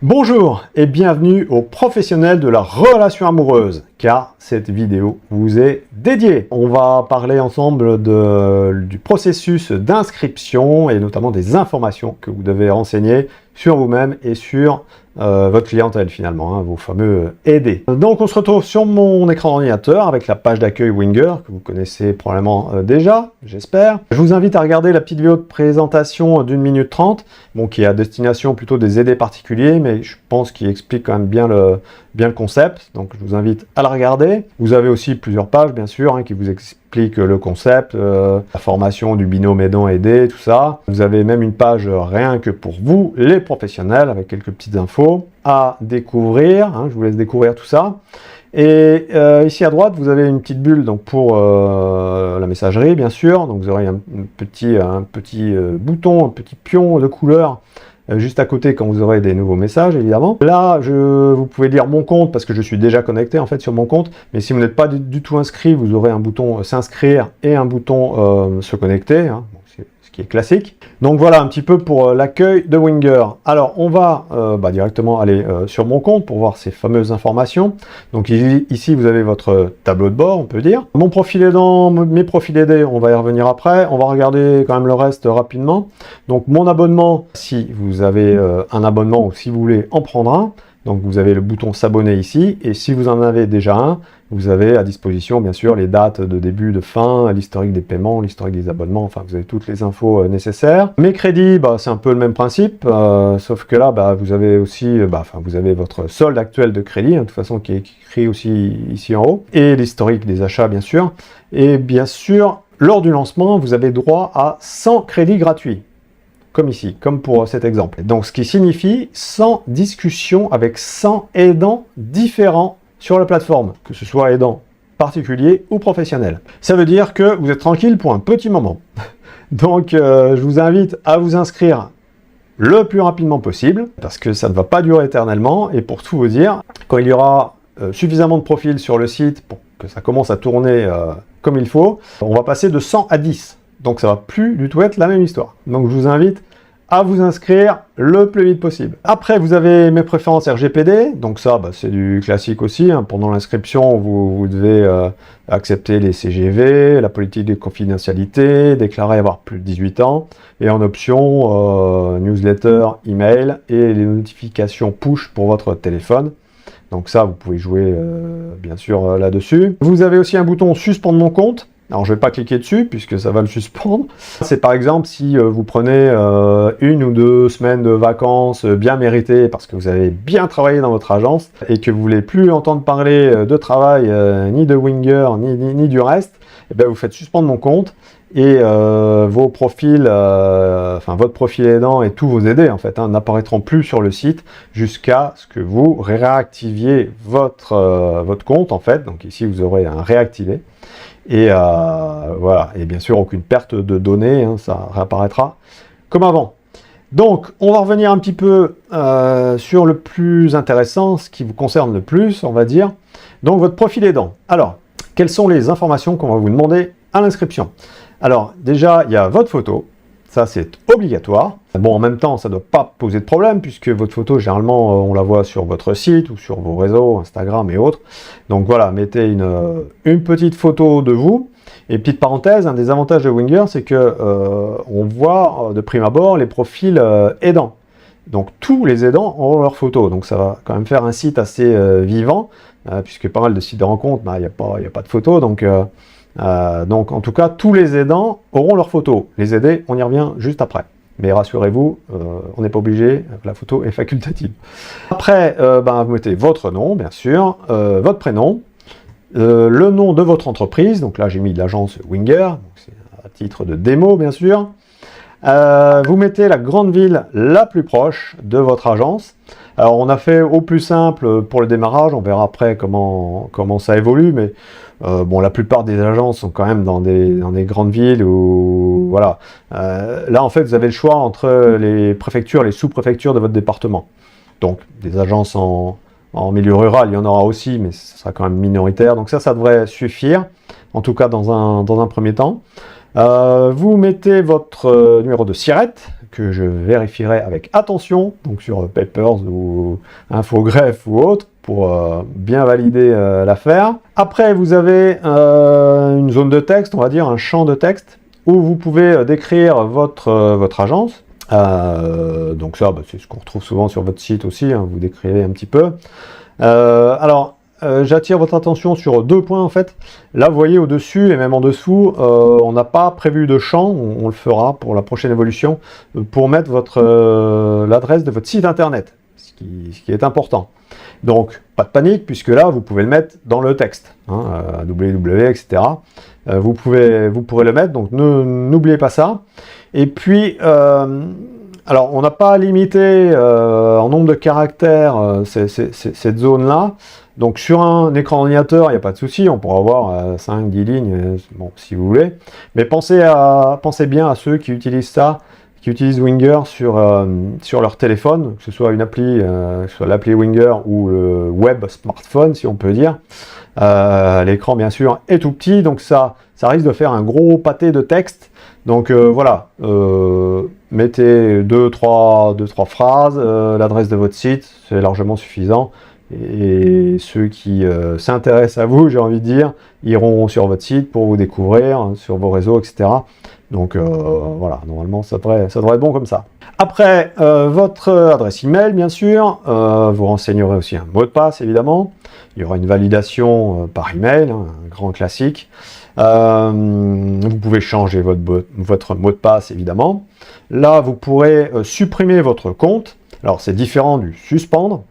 Bonjour et bienvenue aux professionnels de la relation amoureuse, car cette vidéo vous est dédiée. On va parler ensemble du processus d'inscription et notamment des informations que vous devez renseigner sur vous-même et sur votre clientèle finalement, vos fameux aidés. Donc on se retrouve sur mon écran d'ordinateur avec la page d'accueil Winger que vous connaissez probablement déjà, j'espère. Je vous invite à regarder la petite vidéo de présentation d'1 minute 30, bon, qui est à destination plutôt des aidés particuliers, mais je pense qu'il explique quand même bien le concept, donc je vous invite à la regarder. Vous avez aussi plusieurs pages bien sûr qui vous expliquent le concept, la formation du binôme aidant-aidé, tout ça. Vous avez même une page rien que pour vous, les professionnels, avec quelques petites infos à découvrir, je vous laisse découvrir tout ça. Et ici à droite, vous avez une petite bulle donc pour la messagerie, bien sûr. Donc vous aurez un petit bouton, un petit pion de couleur juste à côté quand vous aurez des nouveaux messages, évidemment. Là, vous pouvez lire mon compte parce que je suis déjà connecté en fait sur mon compte. Mais si vous n'êtes pas du tout inscrit, vous aurez un bouton s'inscrire et un bouton se connecter. Ce qui est classique. Donc voilà un petit peu pour l'accueil de Winger. Alors on va directement aller sur mon compte pour voir ces fameuses informations. Donc ici vous avez votre tableau de bord, on peut dire. Mon profil aidant, mes profils aidés, on va y revenir après. On va regarder quand même le reste rapidement. Donc mon abonnement, si vous avez un abonnement ou si vous voulez en prendre un, donc vous avez le bouton s'abonner ici, et si vous en avez déjà un, vous avez à disposition bien sûr les dates de début, de fin, l'historique des paiements, l'historique des abonnements, enfin vous avez toutes les infos nécessaires. Mes crédits, c'est un peu le même principe, sauf que là vous avez aussi, vous avez votre solde actuel de crédit, de toute façon qui est écrit aussi ici en haut, et l'historique des achats bien sûr, et bien sûr lors du lancement vous avez droit à 100 crédits gratuits. Comme ici, comme pour cet exemple. Donc ce qui signifie 100 discussions avec 100 aidants différents sur la plateforme, que ce soit aidants particuliers ou professionnels. Ça veut dire que vous êtes tranquille pour un petit moment. Donc je vous invite à vous inscrire le plus rapidement possible, parce que ça ne va pas durer éternellement, et pour tout vous dire, quand il y aura suffisamment de profils sur le site pour que ça commence à tourner comme il faut, on va passer de 100 à 10. Donc ça va plus du tout être la même histoire. Donc je vous invite à vous inscrire le plus vite possible. Après, vous avez mes préférences RGPD. Donc ça, c'est du classique aussi. Pendant l'inscription, vous devez accepter les CGV, la politique de confidentialité, déclarer avoir plus de 18 ans. Et en option, newsletter, email et les notifications push pour votre téléphone. Donc ça, vous pouvez jouer bien sûr là-dessus. Vous avez aussi un bouton suspendre mon compte. Alors je ne vais pas cliquer dessus puisque ça va le suspendre. C'est par exemple si vous prenez 1 ou 2 semaines de vacances bien méritées parce que vous avez bien travaillé dans votre agence et que vous ne voulez plus entendre parler de travail, ni de Winger, ni du reste, et bien vous faites suspendre mon compte et vos profils, votre profil aidant et tous vos aidés en fait n'apparaîtront plus sur le site jusqu'à ce que vous réactiviez votre compte en fait. Donc ici vous aurez un réactivé. Et voilà, et bien sûr aucune perte de données, ça réapparaîtra comme avant. Donc on va revenir un petit peu sur le plus intéressant, ce qui vous concerne le plus, on va dire. Donc votre profil aidant. Alors, quelles sont les informations qu'on va vous demander à l'inscription? Alors déjà, il y a votre photo. Ça, c'est obligatoire. Bon, en même temps, ça ne doit pas poser de problème puisque votre photo, généralement, on la voit sur votre site ou sur vos réseaux, Instagram et autres. Donc voilà, mettez une petite photo de vous. Et petite parenthèse, un des avantages de Winger, c'est que on voit de prime abord les profils aidants. Donc tous les aidants ont leurs photos. Donc ça va quand même faire un site assez vivant, puisque pas mal de sites de rencontres, il n'y a pas de photos. Donc en tout cas, tous les aidants auront leurs photos. Les aidés, on y revient juste après. Mais rassurez-vous, on n'est pas obligé, la photo est facultative. Après, vous mettez votre nom, bien sûr, votre prénom, le nom de votre entreprise. Donc là, j'ai mis l'agence Winger, c'est à titre de démo, bien sûr. Vous mettez la grande ville la plus proche de votre agence. Alors, on a fait au plus simple pour le démarrage, on verra après comment ça évolue, mais la plupart des agences sont quand même dans des grandes villes où, voilà. Là, en fait, vous avez le choix entre les préfectures, les sous-préfectures de votre département. Donc, des agences en milieu rural, il y en aura aussi, mais ce sera quand même minoritaire. Donc ça devrait suffire, en tout cas dans un premier temps. Vous mettez votre numéro de SIRET, que je vérifierai avec attention, donc sur Papers ou Infogreffe ou autre, pour bien valider l'affaire. Après, vous avez une zone de texte, on va dire un champ de texte, où vous pouvez décrire votre agence. Donc ça, c'est ce qu'on retrouve souvent sur votre site aussi, hein, vous décrivez un petit peu. J'attire votre attention sur 2 points en fait. Là, vous voyez au-dessus et même en dessous, on n'a pas prévu de champ, on le fera pour la prochaine évolution, pour mettre l'adresse de votre site internet, ce qui est important. Donc, pas de panique, puisque là, vous pouvez le mettre dans le texte, hein, www, etc. Vous pourrez le mettre, donc n'oubliez pas ça. Et puis, alors, on n'a pas limité en nombre de caractères cette zone-là. Donc, sur un écran d'ordinateur, il n'y a pas de souci, on pourra avoir 5-10 lignes, bon, si vous voulez. Mais pensez bien à ceux qui utilisent ça, qui utilisent Winger sur leur téléphone, que ce soit une appli, que ce soit l'appli Winger ou le web smartphone, si on peut dire. L'écran, bien sûr, est tout petit, donc ça risque de faire un gros pâté de texte. Donc voilà, mettez 2-3 phrases, l'adresse de votre site, c'est largement suffisant. Et ceux qui s'intéressent à vous, j'ai envie de dire, iront sur votre site pour vous découvrir, sur vos réseaux, etc. Donc voilà, normalement ça devrait être bon comme ça. Après, votre adresse email, bien sûr, vous renseignerez aussi un mot de passe, évidemment. Il y aura une validation par email, hein, un grand classique. Vous pouvez changer votre mot de passe, évidemment. Là, vous pourrez supprimer votre compte. Alors, c'est différent du suspendre.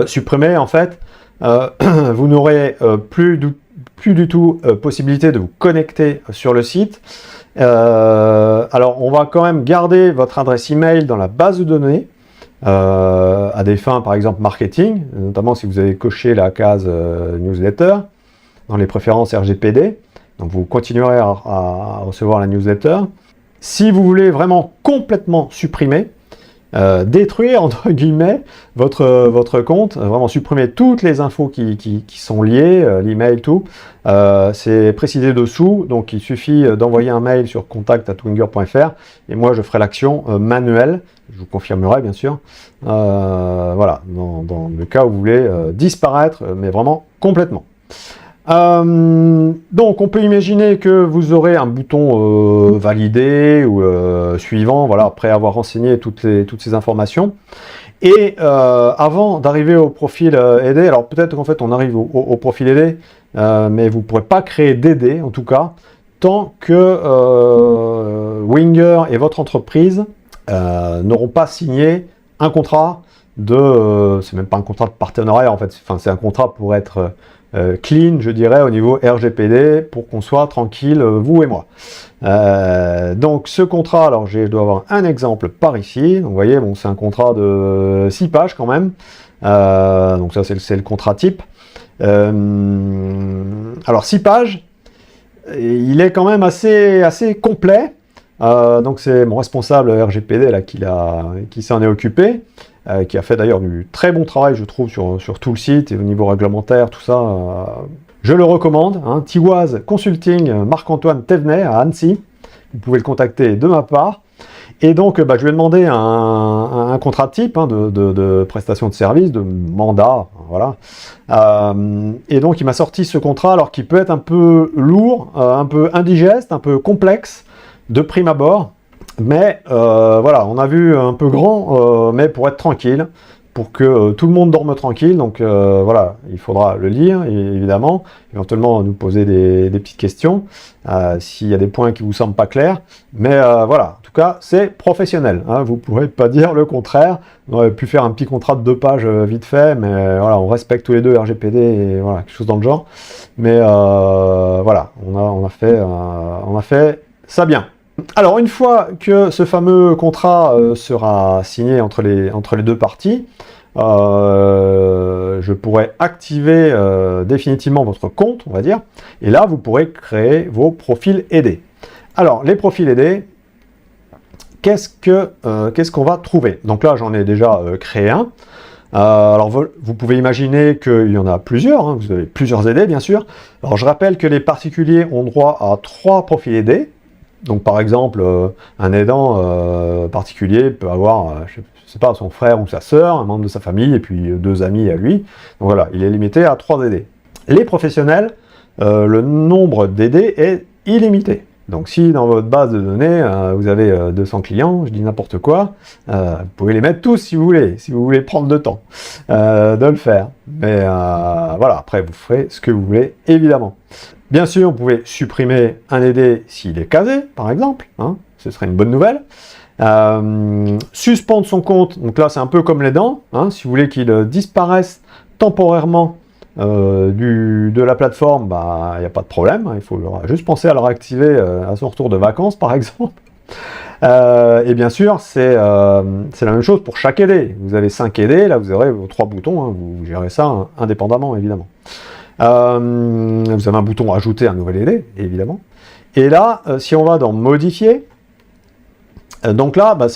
Supprimer, en fait, vous n'aurez plus du tout possibilité de vous connecter sur le site. Alors, on va quand même garder votre adresse email dans la base de données à des fins, par exemple, marketing, notamment si vous avez coché la case newsletter dans les préférences RGPD. Donc, vous continuerez à recevoir la newsletter. Si vous voulez vraiment complètement supprimer, détruire, entre guillemets, votre compte, vraiment supprimer toutes les infos qui sont liées, l'email, tout, c'est précisé dessous, donc il suffit d'envoyer un mail sur contact@winger.fr et moi je ferai l'action manuelle, je vous confirmerai bien sûr, voilà, dans le cas où vous voulez disparaître, mais vraiment complètement. Donc on peut imaginer que vous aurez un bouton validé ou suivant, voilà, après avoir renseigné toutes ces informations. Et avant d'arriver au profil aidé, alors peut-être qu'en fait on arrive au profil aidé, mais vous ne pourrez pas créer d'aider en tout cas, tant que Winger et votre entreprise n'auront pas signé un contrat c'est même pas un contrat de partenariat en fait, enfin c'est un contrat pour être clean, je dirais, au niveau RGPD, pour qu'on soit tranquille, vous et moi. Donc ce contrat, alors je dois avoir un exemple par ici, donc vous voyez, bon, c'est un contrat de 6 pages quand même, donc ça c'est le contrat type. Alors 6 pages, il est quand même assez complet, donc c'est mon responsable RGPD là, qui s'en est occupé, qui a fait d'ailleurs du très bon travail, je trouve, sur tout le site et au niveau réglementaire, tout ça. Je le recommande, hein, Tiwaz Consulting, Marc-Antoine Thévenet à Annecy. Vous pouvez le contacter de ma part. Et donc, je lui ai demandé un contrat type hein, de prestation de service, de mandat, voilà. Et donc, il m'a sorti ce contrat, alors qui peut être un peu lourd, un peu indigeste, un peu complexe, de prime abord. Mais voilà, on a vu un peu grand, mais pour être tranquille, pour que tout le monde dorme tranquille. Donc voilà, il faudra le lire, évidemment, éventuellement nous poser des petites questions, s'il y a des points qui vous semblent pas clairs. Mais voilà, en tout cas, c'est professionnel. Hein, vous ne pourrez pas dire le contraire. On aurait pu faire un petit contrat de 2 pages vite fait, mais voilà, on respecte tous les deux RGPD et voilà, quelque chose dans le genre. Mais voilà, on a fait ça bien. Alors, une fois que ce fameux contrat sera signé entre les 2 parties, je pourrai activer définitivement votre compte, on va dire, et là, vous pourrez créer vos profils aidés. Alors, les profils aidés, qu'est-ce qu'on va trouver? Donc là, j'en ai déjà créé un. Alors, vous pouvez imaginer qu'il y en a plusieurs, hein, vous avez plusieurs aidés, bien sûr. Alors, je rappelle que les particuliers ont droit à 3 profils aidés. Donc par exemple, un aidant particulier peut avoir, je sais pas, son frère ou sa sœur, un membre de sa famille, et puis 2 amis à lui. Donc voilà, il est limité à 3 aidés. Les professionnels, le nombre d'aidés est illimité. Donc si dans votre base de données, vous avez 200 clients, je dis n'importe quoi, vous pouvez les mettre tous si vous voulez prendre le temps de le faire. Mais voilà, après vous ferez ce que vous voulez, évidemment. Bien sûr, vous pouvez supprimer un aidé s'il est casé, par exemple, hein, ce serait une bonne nouvelle. Suspendre son compte, donc là c'est un peu comme l'aidant, hein, si vous voulez qu'il disparaisse temporairement de la plateforme, bah, il n'y a pas de problème, hein, il faut juste penser à le réactiver à son retour de vacances, par exemple. Et bien sûr, c'est la même chose pour chaque aidé. Vous avez 5 aidés, là vous aurez vos 3 boutons, hein, vous gérez ça hein, indépendamment, évidemment. Vous avez un bouton ajouter un nouvel aidé, évidemment. Et là, si on va dans modifier, donc là, bah,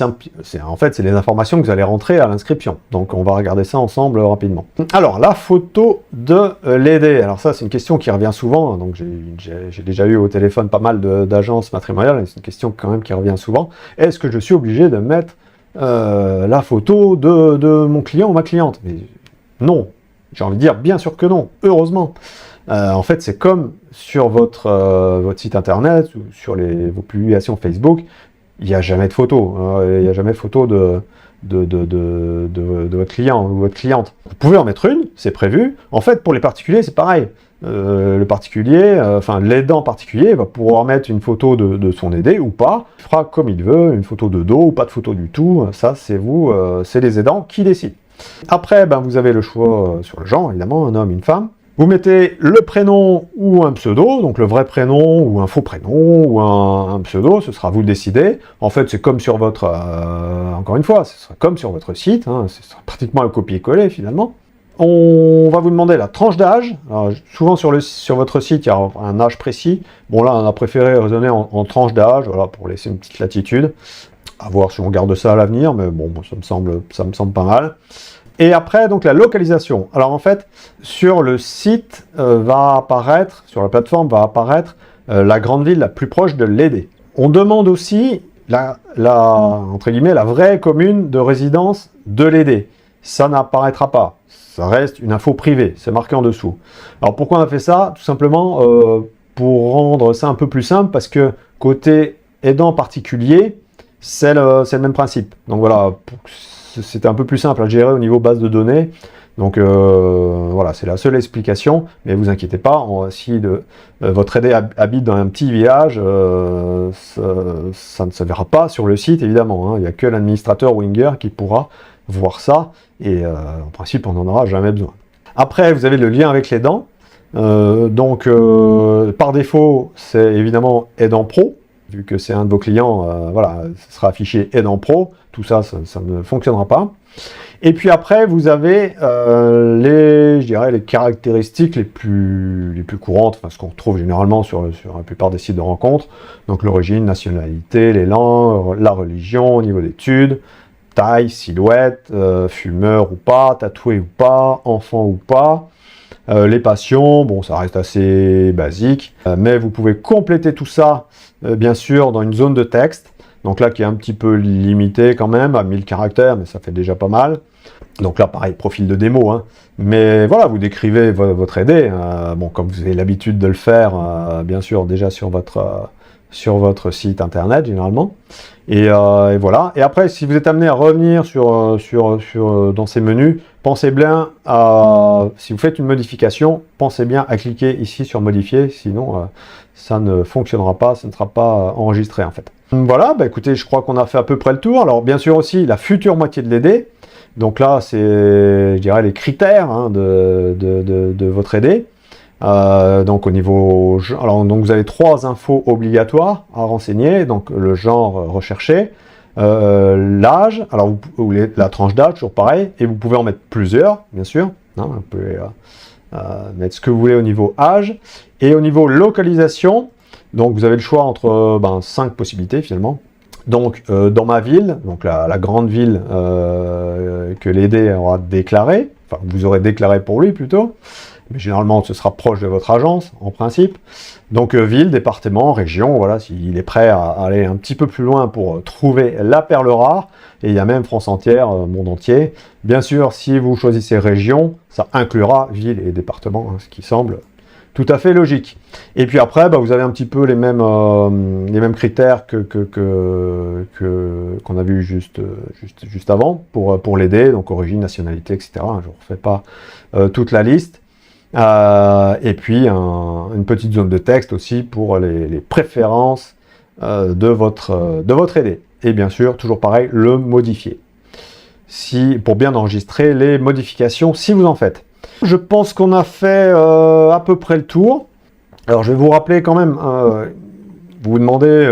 en fait, c'est les informations que vous allez rentrer à l'inscription. Donc on va regarder ça ensemble rapidement. Alors, la photo de l'aidé. Alors ça, c'est une question qui revient souvent. Donc j'ai déjà eu au téléphone pas mal d'agences matrimoniales. C'est une question quand même qui revient souvent. Est-ce que je suis obligé de mettre la photo de mon client ou ma cliente? Mais non. J'ai envie de dire, bien sûr que non, heureusement. En fait, c'est comme sur votre site internet ou sur vos publications Facebook, il n'y a jamais de photo. Il n'y a jamais de photo de votre client ou votre cliente. Vous pouvez en mettre une, c'est prévu. En fait, pour les particuliers, c'est pareil. Le particulier, enfin l'aidant particulier, va pouvoir mettre une photo de son aidé ou pas. Il fera comme il veut, une photo de dos ou pas de photo du tout. Ça, c'est vous, c'est les aidants qui décident. Après, ben, vous avez le choix sur le genre, évidemment, un homme, une femme. Vous mettez le prénom ou un pseudo, donc le vrai prénom ou un faux prénom ou un pseudo, ce sera vous de décider. En fait, c'est comme sur votre, encore une fois, ce sera comme sur votre site, hein, ce sera pratiquement un copier-coller finalement. On va vous demander la tranche d'âge. Souvent sur votre site, il y a un âge précis. Bon là, on a préféré raisonner en tranche d'âge, voilà, pour laisser une petite latitude. À voir si on garde ça à l'avenir, mais bon, ça me semble pas mal. Et après, donc la localisation. Alors en fait, sur le site va apparaître, sur la plateforme va apparaître la grande ville la plus proche de l'aidé. On demande aussi entre guillemets, la vraie commune de résidence de l'aidé. Ça n'apparaîtra pas. Ça reste une info privée, c'est marqué en dessous. Alors pourquoi on a fait ça? Tout simplement pour rendre ça un peu plus simple, parce que côté aidant particulier, c'est le même principe. Donc voilà, c'était un peu plus simple à gérer au niveau base de données. Donc voilà, c'est la seule explication, mais vous inquiétez pas, si votre aidé habite dans un petit village, ça ne se verra pas sur le site, évidemment. Hein. Il n'y a que l'administrateur Winger qui pourra voir ça, et en principe, on n'en aura jamais besoin. Après, vous avez le lien avec l'aidant. Donc, par défaut, c'est évidemment aidant pro. Vu que c'est un de vos clients, voilà, ce sera affiché aidant pro, tout ça, ça ne fonctionnera pas. Et puis après, vous avez je dirais, les caractéristiques les plus courantes, enfin, ce qu'on retrouve généralement sur la plupart des sites de rencontres. Donc l'origine, nationalité, les langues, la religion, niveau d'études, taille, silhouette, fumeur ou pas, tatoué ou pas, enfant ou pas. Les passions, bon, ça reste assez basique, mais vous pouvez compléter tout ça, bien sûr, dans une zone de texte, donc là, qui est un petit peu limitée quand même, à 1000 caractères, mais ça fait déjà pas mal. Donc là, pareil, profil de démo, hein. Mais voilà, vous décrivez votre aidé, bon, comme vous avez l'habitude de le faire, bien sûr, déjà sur votre site internet, généralement. Et voilà. Et après, si vous êtes amené à revenir dans ces menus, pensez bien si vous faites une modification, pensez bien à cliquer ici sur modifier, sinon ça ne fonctionnera pas, ça ne sera pas enregistré en fait. Voilà, bah écoutez, je crois qu'on a fait à peu près le tour. Alors bien sûr aussi, la future moitié de l'aidé. Donc là, c'est, je dirais, les critères hein, de votre aidé. Donc au niveau, alors donc vous avez 3 infos obligatoires à renseigner, donc le genre recherché, l'âge, alors la tranche d'âge, toujours pareil, et vous pouvez en mettre plusieurs, bien sûr, hein, vous pouvez mettre ce que vous voulez au niveau âge, et au niveau localisation, donc vous avez le choix entre 5 possibilités finalement. Donc dans ma ville, donc la grande ville que l'aidé aura déclarée, enfin vous aurez déclaré pour lui plutôt. mais généralement ce sera proche de votre agence en principe. Donc ville, département, région, voilà, s'il est prêt à aller un petit peu plus loin pour trouver la perle rare, et il y a même France entière, monde entier. Bien sûr, si vous choisissez région, ça inclura ville et département, hein, ce qui semble tout à fait logique. Et puis après, vous avez un petit peu les mêmes critères qu'on a vu juste avant pour l'aider, donc origine, nationalité, etc. Je ne refais pas toute la liste. Et puis une petite zone de texte aussi pour les préférences de votre aidé. Et bien sûr, toujours pareil, le modifier. Pour bien enregistrer les modifications si vous en faites. Je pense qu'on a fait à peu près le tour. Alors je vais vous rappeler quand même, vous vous demandez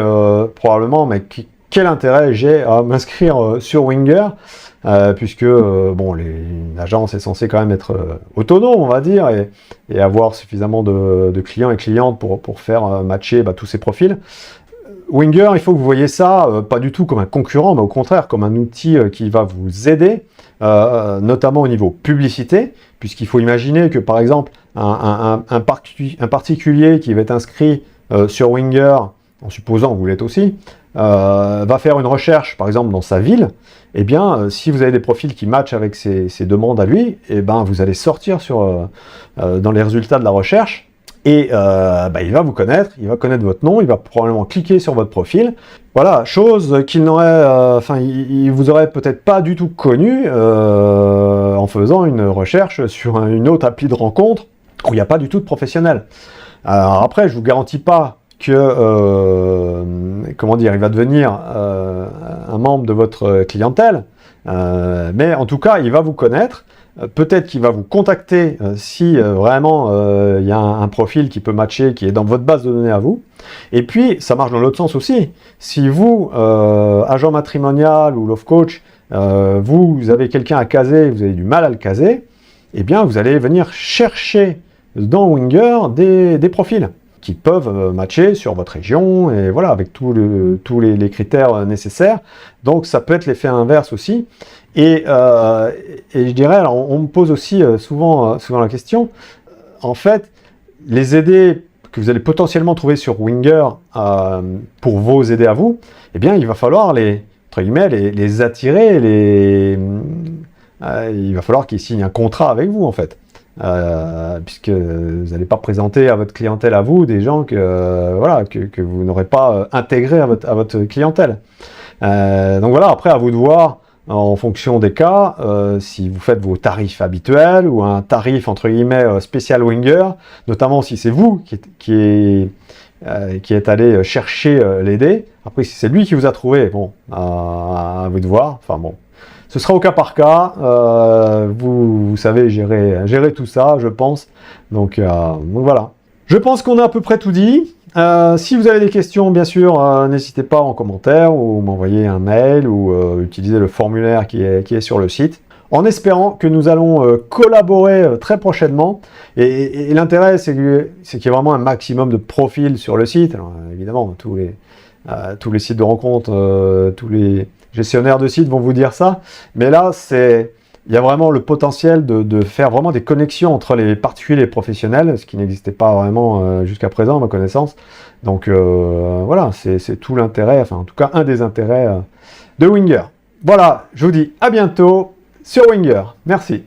probablement, mais quel intérêt j'ai à m'inscrire sur Winger, puisque une agence est censée quand même être autonome, on va dire, et avoir suffisamment de clients et clientes pour faire matcher tous ces profils. Winger, il faut que vous voyez ça pas du tout comme un concurrent, mais au contraire comme un outil qui va vous aider, notamment au niveau publicité, puisqu'il faut imaginer que par exemple un particulier qui va être inscrit sur Winger, en supposant que vous l'êtes aussi, va faire une recherche par exemple dans sa ville, et bien si vous avez des profils qui matchent avec ses demandes à lui, et vous allez sortir dans les résultats de la recherche. Et il va vous connaître, il va connaître votre nom, il va probablement cliquer sur votre profil. Voilà, chose qu'il n'aurait, il vous aurait peut-être pas du tout connu en faisant une recherche sur une autre appli de rencontre où il n'y a pas du tout de professionnel. Alors après, je vous garantis pas que, il va devenir un membre de votre clientèle, mais en tout cas, il va vous connaître. Peut-être qu'il va vous contacter si vraiment il y a un profil qui peut matcher, qui est dans votre base de données à vous. Et puis, ça marche dans l'autre sens aussi. Si vous, agent matrimonial ou love coach, vous avez quelqu'un à caser, vous avez du mal à le caser, eh bien, vous allez venir chercher dans Winger des profils qui peuvent matcher sur votre région, et voilà, avec tous les critères nécessaires. Donc, ça peut être l'effet inverse aussi. Et je dirais, alors on me pose aussi souvent la question, en fait, les aidés que vous allez potentiellement trouver sur Winger pour vos aidés à vous, eh bien, il va falloir entre guillemets, les attirer, il va falloir qu'ils signent un contrat avec vous, en fait. Puisque vous n'allez pas présenter à votre clientèle à vous des gens que vous n'aurez pas intégrés à votre clientèle. Donc voilà, après à vous de voir en fonction des cas, si vous faites vos tarifs habituels ou un tarif entre guillemets spécial Winger, notamment si c'est vous qui êtes allé chercher l'aider. Après, si c'est lui qui vous a trouvé, bon, à vous de voir. Enfin bon, ce sera au cas par cas. Vous savez gérer tout ça, je pense. Donc voilà. Je pense qu'on a à peu près tout dit. Si vous avez des questions, bien sûr, n'hésitez pas en commentaire ou m'envoyer un mail ou utiliser le formulaire qui est sur le site. En espérant que nous allons collaborer très prochainement. Et l'intérêt, c'est qu'il y a vraiment un maximum de profils sur le site. Alors, évidemment, tous les sites de rencontres, tous les gestionnaires de sites vont vous dire ça. Mais là, il y a vraiment le potentiel de faire vraiment des connexions entre les particuliers et les professionnels, ce qui n'existait pas vraiment jusqu'à présent, à ma connaissance. Donc voilà, c'est tout l'intérêt, enfin en tout cas un des intérêts de Winger. Voilà, je vous dis à bientôt sur Winger. Merci.